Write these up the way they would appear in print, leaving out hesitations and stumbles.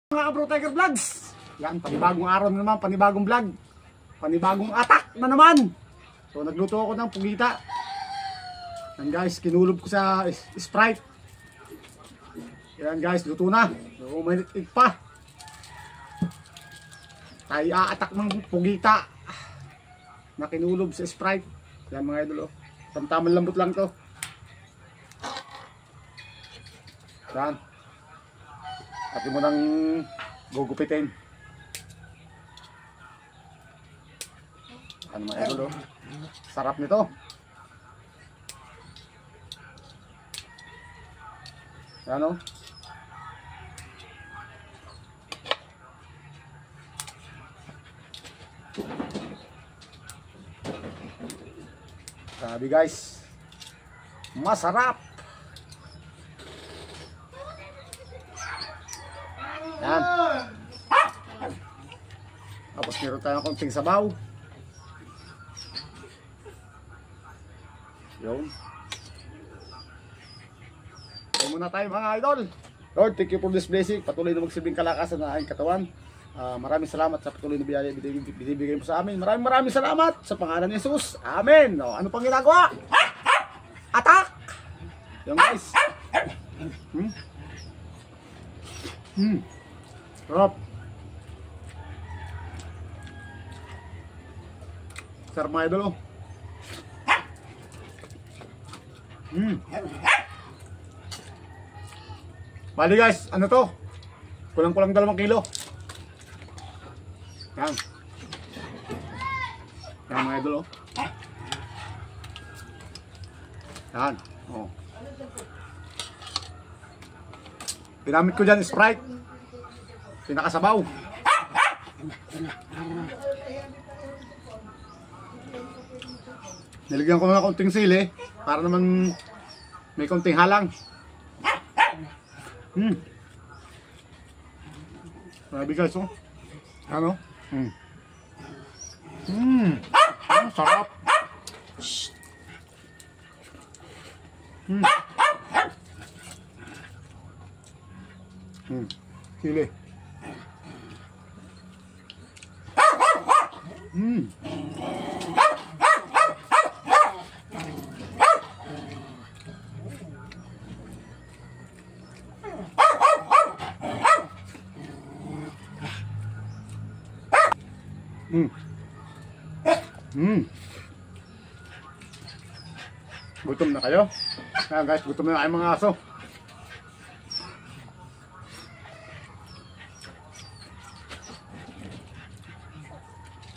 Mga Bro Tiger Vlogs, yan, panibagong araw na naman, panibagong vlog, panibagong attack na naman. So nagluto ako ng pugita. Yan guys, kinulob ko sa Sprite. Yan guys, luto na. So may itig pa. Tayo a-attack ng pugita na kinulob sa Sprite. Yan mga idol, oh. Tamtamang lambot lang to. Yan. Pati mo nang gugupitin. Ano mga idol, oh. Sarap nito. Yan, oh. Sabi guys, masarap. Yan. Tapos meron tayong konting sabaw. Yun. Kaya muna tayo mga idol. Lord, thank you for this blessing. Patuloy na magsilbing kalakasan ng aking katawan. Maraming salamat sa patuloy na biyaya binibigay mo sa amin. Maraming salamat sa pangalan ni Jesus. Amen. O, ano pang ginagawa? Attack! Yan guys. Sarap. Sarap mga idol, oh. Bali guys, ano to? Kulang-kulang 2 kilo. Yan. Yan mga idol, oh. Yan. Oh. Pinamit ko dyan Sprite. Pinakasabaw. Nilagyan ko na konting sili para naman may konting halang. Grabe guys, oh. Ano? Sarap. Sili. Gutom na kayo? Ayan guys, gutom na kayo mga aso.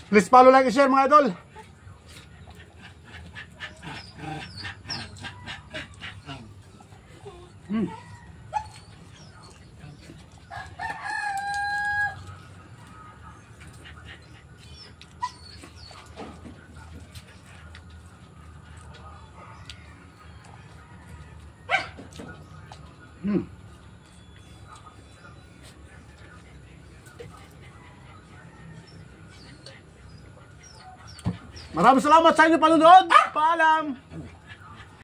Please follow, like, and share mga idol. Maraming salamat sa inyo panunood. Paalam.